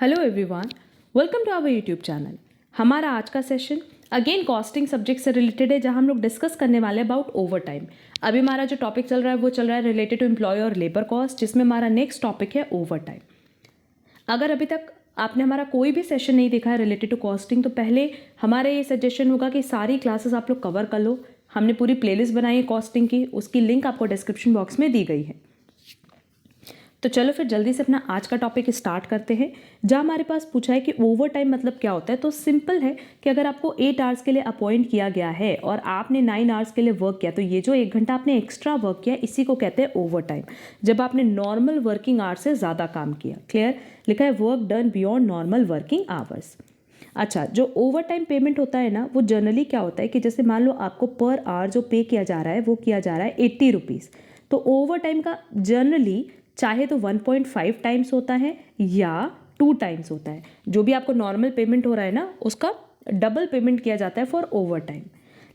Hello everyone, welcome to our YouTube channel. हमारा आज का सेशन अगेन कॉस्टिंग सब्जेक्ट से रिलेटेड है, जहां हम लोग डिस्कस करने वाले हैं अबाउट ओवर टाइम। अभी हमारा जो टॉपिक चल रहा है वो चल रहा है रिलेटेड टू एम्प्लॉय और लेबर कॉस्ट, जिसमें हमारा नेक्स्ट टॉपिक है ओवर टाइम। अगर अभी तक आपने हमारा कोई भी सेशन नहीं देखा है रिलेटेड टू कॉस्टिंग, तो पहले हमारा ये सजेशन होगा कि सारी क्लासेस आप लोग कवर कर लो। हमने पूरी प्लेलिस्ट बनाई है कॉस्टिंग की, उसकी लिंक आपको डिस्क्रिप्शन बॉक्स में दी गई है। तो चलो फिर जल्दी से अपना आज का टॉपिक स्टार्ट करते हैं। जहाँ हमारे पास पूछा है कि ओवर टाइम मतलब क्या होता है, तो सिंपल है कि अगर आपको 8 आवर्स के लिए अपॉइंट किया गया है और आपने 9 आवर्स के लिए वर्क किया, तो ये जो 1 घंटा आपने एक्स्ट्रा वर्क किया इसी को कहते हैं ओवर टाइम, जब आपने नॉर्मल वर्किंग आवर्स से ज़्यादा काम किया। क्लियर? लिखा है work done beyond normal working hours. अच्छा, जो ओवर टाइम पेमेंट होता है ना, वो जनरली क्या होता है कि जैसे मान लो आपको पर आवर जो पे किया जा रहा है वो किया जा रहा है 80 रुपीज़। तो ओवर टाइम का जनरली चाहे तो 1.5 टाइम्स होता है या 2 टाइम्स होता है। जो भी आपको नॉर्मल पेमेंट हो रहा है ना, उसका डबल पेमेंट किया जाता है फॉर ओवर टाइम।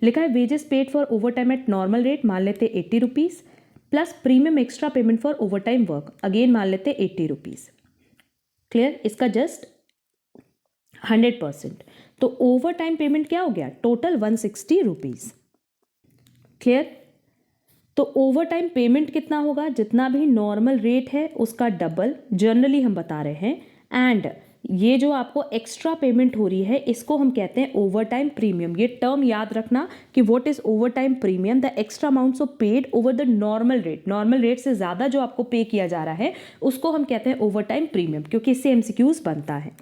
लिखा है wages paid for over time eight normal rate, मान लेते 80 rupees, plus premium extra payment for over time work, again मान लेते 80 रुपीज़। क्लियर? इसका जस्ट 100%। तो ओवर टाइम पेमेंट क्या हो गया? Total 160 rupees. क्लियर? तो ओवर टाइम पेमेंट कितना होगा? जितना भी नॉर्मल रेट है उसका डबल, जनरली हम बता रहे हैं। एंड ये जो आपको एक्स्ट्रा पेमेंट हो रही है इसको हम कहते हैं ओवर टाइम प्रीमियम। ये टर्म याद रखना कि what is over time premium, the extra amounts of paid over the normal rate. Normal rate से ज़्यादा जो आपको पे किया जा रहा है उसको हम कहते हैं ओवर टाइम प्रीमियम, क्योंकि इससे एमसीक्यूज बनता है।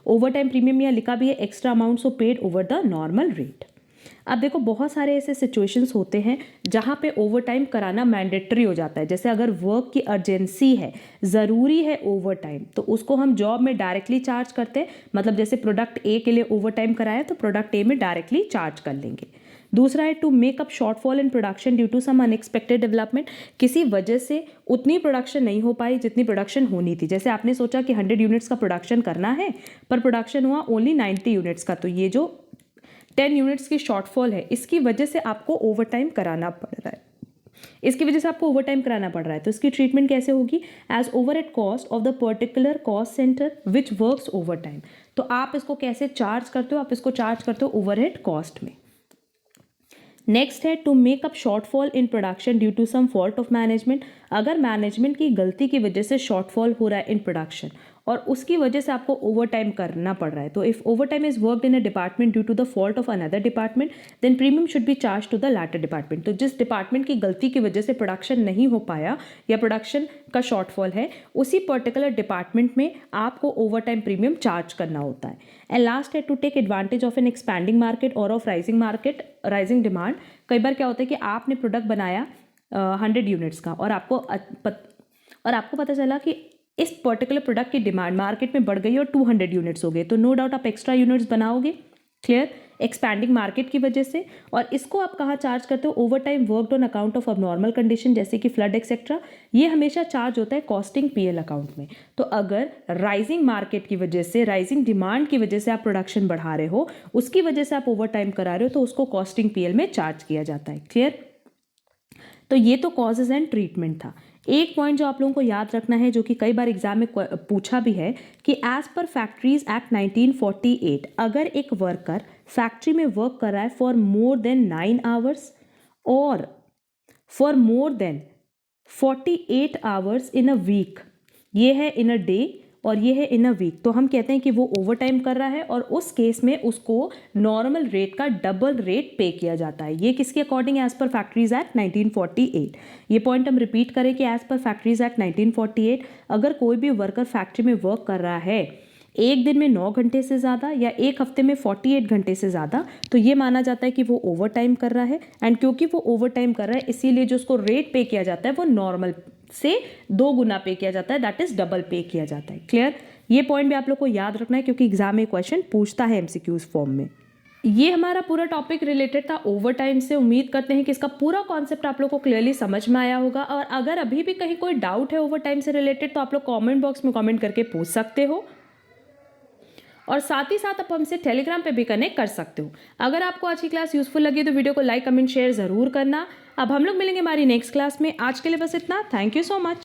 ओवर टाइम प्रीमियम यहाँ लिखा भी है extra amounts of paid over the normal rate. अब देखो, बहुत सारे ऐसे सिचुएशंस होते हैं जहाँ पे ओवर टाइम कराना मैंडेटरी हो जाता है। जैसे अगर वर्क की अर्जेंसी है, ज़रूरी है ओवर टाइम, तो उसको हम जॉब में डायरेक्टली चार्ज करते हैं। मतलब जैसे प्रोडक्ट ए के लिए ओवर टाइम कराया तो प्रोडक्ट ए में डायरेक्टली चार्ज कर लेंगे। दूसरा है to make up shortfall in production due to some unexpected development. किसी वजह से उतनी प्रोडक्शन नहीं हो पाई जितनी प्रोडक्शन होनी थी। जैसे आपने सोचा कि 100 यूनिट्स का प्रोडक्शन करना है, पर प्रोडक्शन हुआ ओनली 90 यूनिट्स का, तो ये जो 10 यूनिट्स की शॉर्टफॉल है इसकी वजह से आपको ओवर टाइम कराना पड़ रहा है। इसकी वजह से आपको ओवर टाइम कराना पड़ रहा है, तो इसकी ट्रीटमेंट कैसे होगी? As overhead cost of the particular cost center which works overtime. तो आप इसको कैसे चार्ज करते हो? आप इसको चार्ज करते हो ओवरहेड कॉस्ट में। नेक्स्ट है to make up shortfall in production due to some fault of management. अगर मैनेजमेंट की गलती की वजह से शॉर्टफॉल हो रहा है इन प्रोडक्शन और उसकी वजह से आपको ओवर टाइम करना पड़ रहा है, तो if overtime is worked in a department due to the fault of another department, then premium should be charge to the latter department. तो जिस डिपार्टमेंट की गलती की वजह से प्रोडक्शन नहीं हो पाया या प्रोडक्शन का शॉर्टफॉल है, उसी पर्टिकुलर डिपार्टमेंट में आपको ओवर टाइम प्रीमियम चार्ज करना होता है। एंड लास्ट है to take advantage of an expanding market or of rising demand. कई बार क्या होता है कि आपने प्रोडक्ट बनाया 100 यूनिट्स का और आपको पता चला कि इस पर्टिकुलर प्रोडक्ट की डिमांड मार्केट में बढ़ गई और 200 यूनिट्स हो गए, तो नो डाउट आप एक्स्ट्रा यूनिट्स बनाओगे। क्लियर? एक्सपैंडिंग मार्केट की वजह से। और इसको आप कहाँ चार्ज करते हो? Over time worked on account of abnormal condition जैसे कि फ्लड एक्सेट्रा। ये हमेशा चार्ज होता है कॉस्टिंग पीएल अकाउंट में। तो अगर राइजिंग मार्केट की वजह से, राइजिंग डिमांड की वजह से आप प्रोडक्शन बढ़ा रहे हो, उसकी वजह से आप ओवर टाइम करा रहे हो, तो उसको कॉस्टिंग पीएल में चार्ज किया जाता है। क्लियर? तो ये तो कॉजेज एंड ट्रीटमेंट था। एक पॉइंट जो आप लोगों को याद रखना है, जो कि कई बार एग्जाम में पूछा भी है, कि एज पर फैक्ट्रीज एक्ट 1948, अगर एक वर्कर फैक्ट्री में वर्क कर रहा है फॉर मोर देन 9 आवर्स और for more than 48 hours in a week, ये है इन अ डे और ये है इन अ वीक, तो हम कहते हैं कि वो ओवर टाइम कर रहा है और उस केस में उसको नॉर्मल रेट का डबल रेट पे किया जाता है। ये किसके according? As per factories act 1948। ये पॉइंट हम रिपीट करें कि एज पर फैक्ट्रीज एक्ट 1948, अगर कोई भी वर्कर फैक्ट्री में वर्क कर रहा है एक दिन में 9 घंटे से ज़्यादा या एक हफ्ते में 48 घंटे से ज़्यादा, तो ये माना जाता है कि वो ओवर टाइम कर रहा है। एंड क्योंकि वो ओवर टाइम कर रहा है, इसीलिए जो उसको रेट पे किया जाता है वो नॉर्मल से 2 गुना पे किया जाता है, दैट इज डबल पे किया जाता है। क्लियर? ये पॉइंट भी आप लोग को याद रखना है, क्योंकि एग्जाम में क्वेश्चन पूछता है एमसीक्यूज फॉर्म में। ये हमारा पूरा टॉपिक रिलेटेड था ओवर टाइम से। उम्मीद करते हैं कि इसका पूरा कॉन्सेप्ट आप लोग को क्लियरली समझ में आया होगा। और अगर अभी भी कहीं कोई डाउट है ओवर टाइम से रिलेटेड, तो आप लोग कमेंट बॉक्स में कमेंट करके पूछ सकते हो। और साथ ही साथ आप हमसे टेलीग्राम पे भी कनेक्ट कर सकते हो। अगर आपको आज की क्लास यूजफुल लगी तो वीडियो को लाइक, कमेंट, शेयर ज़रूर करना। अब हम लोग मिलेंगे हमारी नेक्स्ट क्लास में। आज के लिए बस इतना। Thank you so much.